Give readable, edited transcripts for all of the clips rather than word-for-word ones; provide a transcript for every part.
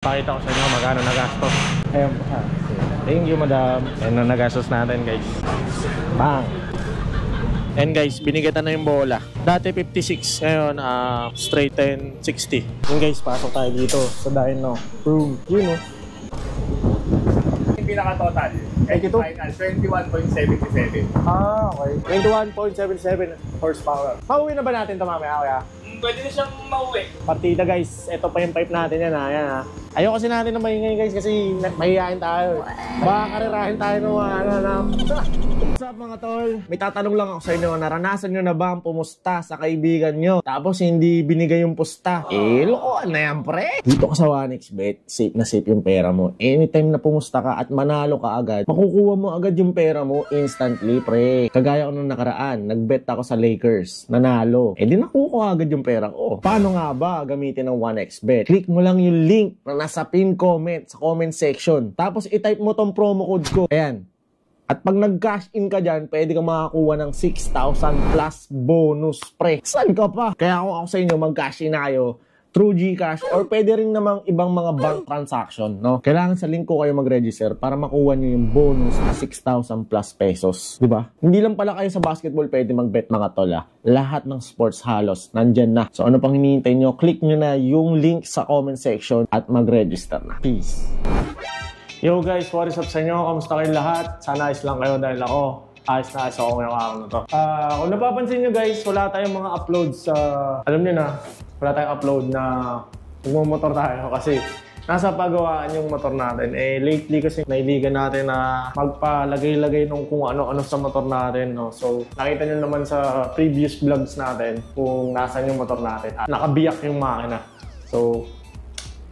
Pakita ko sa inyo magkano nagastos. Ayun po. Thank you, madam. Ayun na nagastos natin, guys. Bang! And guys, binigatan na yung bola. Dati 56, ngayon straight 10, 60. Yun guys, pasok tayo dito sa dyno room. Yun o. Yung pinaka-total, final 21.77. Okay. 21.77 horsepower. Pauwi na ba natin ito mamaya, kuya? Pwede na siyang mauwi. Partida guys, ito pa yung pipe natin yan ha. Yan, ha. Ayoko kasi natin na maingay guys kasi mahihayin tayo. Baka karirahin tayo ng What's up mga tol? May tatanong lang ako sa inyo, naranasan nyo na ba ang pumusta sa kaibigan nyo? Tapos hindi binigay yung pusta? Lokohan na yan pre! Dito ka sa 1xBet, safe na safe yung pera mo. Anytime na pumusta ka at manalo ka agad, makukuha mo agad yung pera mo instantly pre. Kagaya ko nung nakaraan, nagbet ako sa Lakers, nanalo. Di nakukuha agad yung pera ko. Paano nga ba gamitin ng 1xBet? Click mo lang yung link na nasa pin comment sa comment section. Tapos i-type mo tong promo code ko. Ayan. At pag nag-cash in ka dyan, pwede ka makakuha ng 6,000 plus bonus pre. Saan ka pa? Kaya ako sa inyo mag-cash in na kayo through GCash or pwede rin namang ibang mga bank transaction, no? Kailangan sa link ko kayo mag-register para makuha nyo yung bonus na 6,000 plus pesos. Diba? Hindi lang pala kayo sa basketball pwede mag-bet mga tol, ha? Lahat ng sports halos nandyan na. So ano pang hinihintay nyo? Click nyo na yung link sa comment section at mag-register na. Peace! Yo guys, what is up sa inyo? Kamusta kayong lahat? Sana ayos lang kayo dahil ako ayos na ayos ako ngayong araw na to. Kung napapansin nyo guys, wala tayong mga uploads sa... alam nyo na, wala tayong upload na magmumotor tayo kasi nasa pagawaan yung motor natin. Lately kasi nailigan natin na magpalagay-lagay nung kung ano-ano sa motor natin, no? So, nakita nyo naman sa previous vlogs natin kung nasan yung motor natin. Nakabiyak yung makina. So,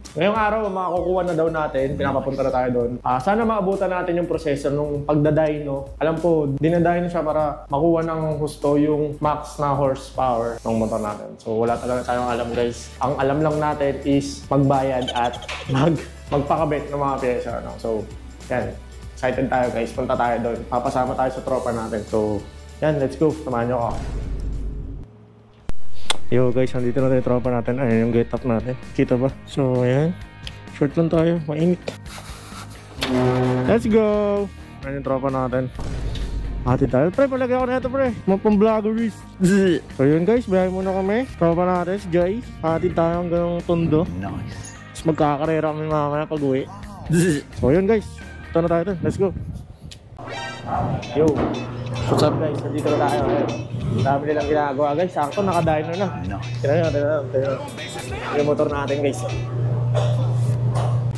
ngayong araw, makakukuha na daw natin, pinapapunta na tayo doon. Sana maabutan natin yung proseso nung pagdadyno. Alam ko, dinadyno siya para makuha ng husto yung max na horsepower ng motor natin. So wala talaga tayong alam guys. Ang alam lang natin is magbayad at magpakabit ng mga pyesa. No? So yan, excited tayo guys. Punta tayo doon. Papasama tayo sa tropa natin. So yan, let's go. Samahan nyo ako. Yo guys, nandito na tayo tropa natin. Ayan yung get up natin. Kita ba? So ayan. Short lang tayo. Mainit. Let's go! Ayan yung tropa natin. Hati tayo. Pre, palagay ako na ito pre. Mga pang-vloggeries. So yun guys, biyahe muna kami. Tropa natin, si Jai. Hati tayo hanggang Tondo. Nice. Tapos magkakakarera kami mamaya pag uwi. So yun guys. Ito na tayo. Let's go. Yo. What's up guys? Nandito na tayo. Ayan. Dami nilang ginagawa guys. Sakto naka-dyno na. Tira nyo. Yung motor natin guys.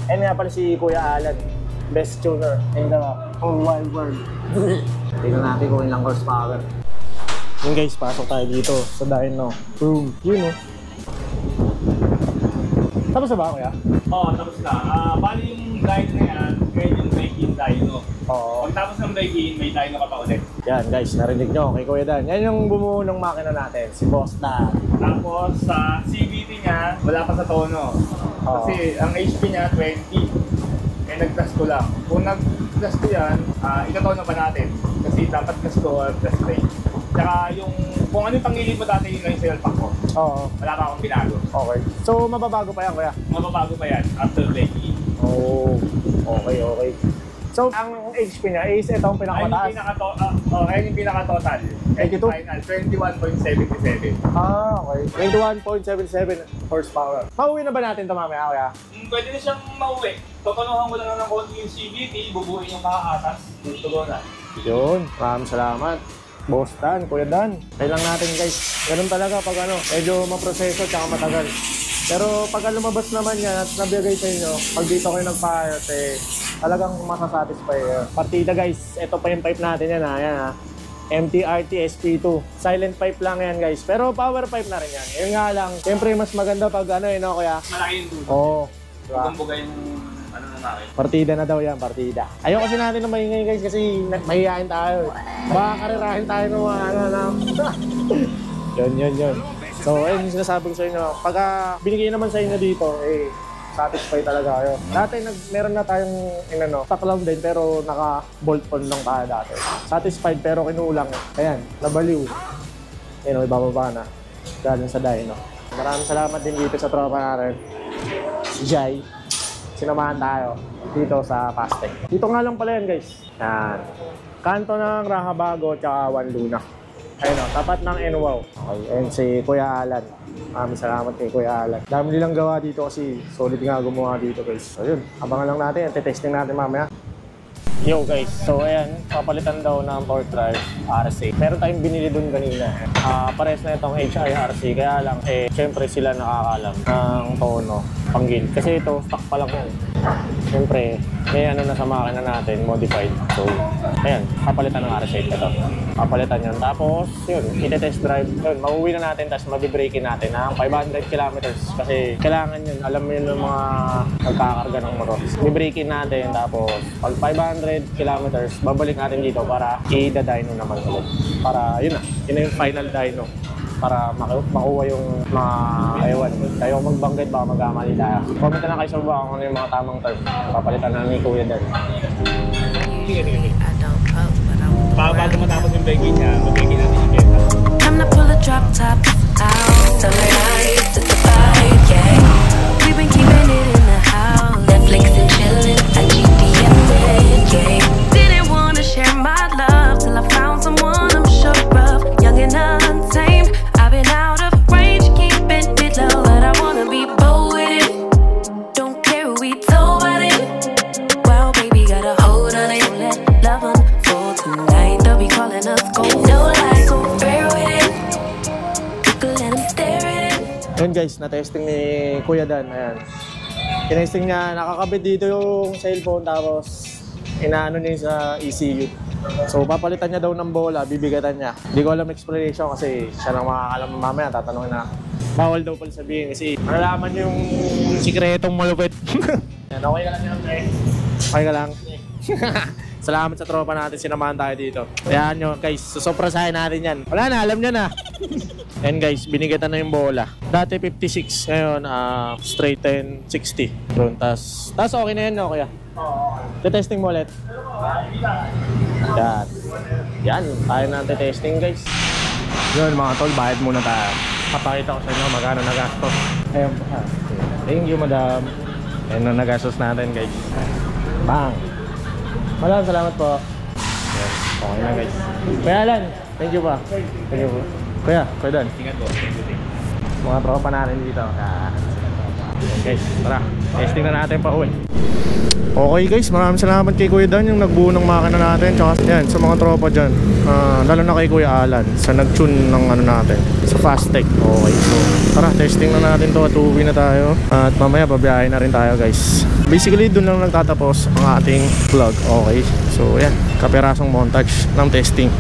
Ayan nga pala si Kuya Alan. Best tuner in the whole wide world. Tingnan natin kung ilang horsepower. Yun guys, pasok tayo dito sa dyno room. Yun o. Tapos na ba kuya? Oo, tapos na. Bali yung dyno na yan, ngayon yung break-in dyno. Pagtapos ng break-in, may dyno ka pa ulit. Yan guys, narinig nyo kay Kuya Dan. Yan yung bumuo ng makina natin, si Boss Dan. Tapos sa CVT niya, wala pa sa tono. Kasi ang HP niya 20. Nag-plus ko lang. Kung nag-plus ko yan, itatono pa natin. Kasi dapat plus ko or plus play. Tsaka yung kung ano yung pangilid mo dati yung single pack ko. Wala pa akong binago. Okay. So mababago pa yan kuya? Mababago pa yan after break-in. Okay. So ang HP niya is itong pinakamataas? Ayun yung pinaka-total. 82? Final 21.77. Okay. 21.77 horsepower. Pauwi na ba natin ito mamaya kuya? Pwede na siyang mauwi. Tutunuhan ko lang ng konti yung CVT, bubuin yung makakatas. Gusto ko na. Yun. Maraming salamat. Boss Dan, Kuya Dan. Kailang natin guys. Ganun talaga pag medyo maproseso at matagal. Pero pag lumabas naman yan at nabigay sa inyo, pag dito kayo nagpa-ayos talagang masasatisfy. Partida guys, ito pa yung pipe natin yan ha. Yan ha. MTRT SP2. Silent pipe lang yan guys. Pero power pipe na rin yan. Yun nga lang, siyempre mas maganda pag no kuya? Malaki yung dulo. Diba? Bugang-buga yung natin. Partida na daw yan, partida. Ayaw kasi natin na maingay guys kasi mahihayin tayo. Baka karirahin tayo ng Yun. So, ayun yung sinasabi ko sa inyo. Pagka binigay naman sa inyo dito, satisfy talaga kayo. Dati meron na tayong stock lang din pero naka-bolt on lang tayo dati. Satisfied pero kinulang. Ayan, nabaliw. Ayun, ibababa na. Galing sa dyno. Maraming salamat din dito sa tropa natin. Si Jai. sinamahan tayo dito sa Pastec. Dito nga lang pala yan guys. Yan. Kanto ng Rahabago tsaka Juan Luna. Ayun o, tapat ng NWOW. Okay, and si Kuya Alan. Maraming salamat kay Kuya Alan. Dami nilang gawa dito kasi solid nga gumawa dito guys. So yun, abangan lang natin. Testing natin mamaya. Yo guys, so ayan, papalitan daw ng torque drive RC. Meron tayong binili dun kanina. Pares na itong HIRC, kaya lang syempre sila nakakalam ng tono, panggil. Kasi ito, stock pa lang yan. Syempre, may ano na sa makina natin, modified. So, ayan, papalitan ng RC ito. Papalitan yun. Tapos, yun, ite-test drive. Yun, mauwi na natin, tapos mabibrakein natin ng 500 kilometers. Kasi kailangan yun, alam mo yun ng mga nagkakarga ng motor. Bibrakein natin, tapos pag 500 kilometers, babalik natin dito para i-dyno naman ulit. Para, yun na, yun na yung final dyno. Para makuha yung mga, ewan, tayo magbanggit baka magkamali tayo. Comment na lang kayo sa baba kung ano yung mga tamang term. Papalitan na ni Kuya Dan. Sige. Bago matapos yung breaking niya, mag-breaking natin yung keta. Time to pull a drop top out. Summer nights at the bar, yeah. We've been keeping it in the house. Netflix and chillin', I GPS it, yeah. Didn't wanna share my love till I found someone I'm sure of. Young and untamed. I've been out of range, keeping it low, but I wanna be bold with it. Don't care who we told about it. Well, baby, gotta hold on it. Let love unfold tonight. They'll be calling us gold. No lies, so fair with it. You can let them stare at it. Yun guys, na-testing ni Kuya Dan. Ayan. Kintesting niya, nakakabit dito yung cellphone tapos inaano niya sa ECU. So papalitan niya daw ng bola, bibigatan niya. Hindi ko alam explanation kasi siya lang makakalam mamaya. Tatanungin na bawal daw pala sabihin kasi malalaman yung sikretong malupit. Yan, okay ka lang yan, okay? Okay ka lang? Salamat sa tropa natin, sinamahan tayo dito. Ayan nyo guys, susoprasahin natin yan. Wala na, alam niya na. Ayan guys, binigatan na yung bola. Dati 56, ngayon straight 10, 60. Yun, tas okay na yan, no, kuya? Testing mo ulit. Yan. Yan, tayo na testing guys. Yun mga tol, bayad muna tayo. Papakita ko sa inyo magkano nagastos. Ayun pa. Thank you madam. Ayun na nagastos natin guys. Bang! Madam, salamat po. Yan, okay na guys. Kuya Alan, thank you pa. Thank you po. Kuya Dan. Ingat po. Mga tropa natin dito. Yan guys, tara. Testing na natin pa uwi. Okay guys, maraming salamat kay Kuya Dan yung nagbuo ng makina natin. Tsaka yan, sa mga tropa dyan. Lalo na kay Kuya Alan sa nag-tune ng ano natin, sa Fastec. Okay, so tara, testing na natin to at uuwi na tayo. At mamaya babiyahin na rin tayo guys. Basically, dun lang nagtatapos ang ating vlog. Okay, so yan, kaperasong montage ng testing.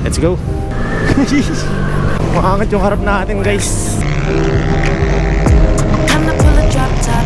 Let's go. Maangat yung harap natin guys. Time to pull a drop top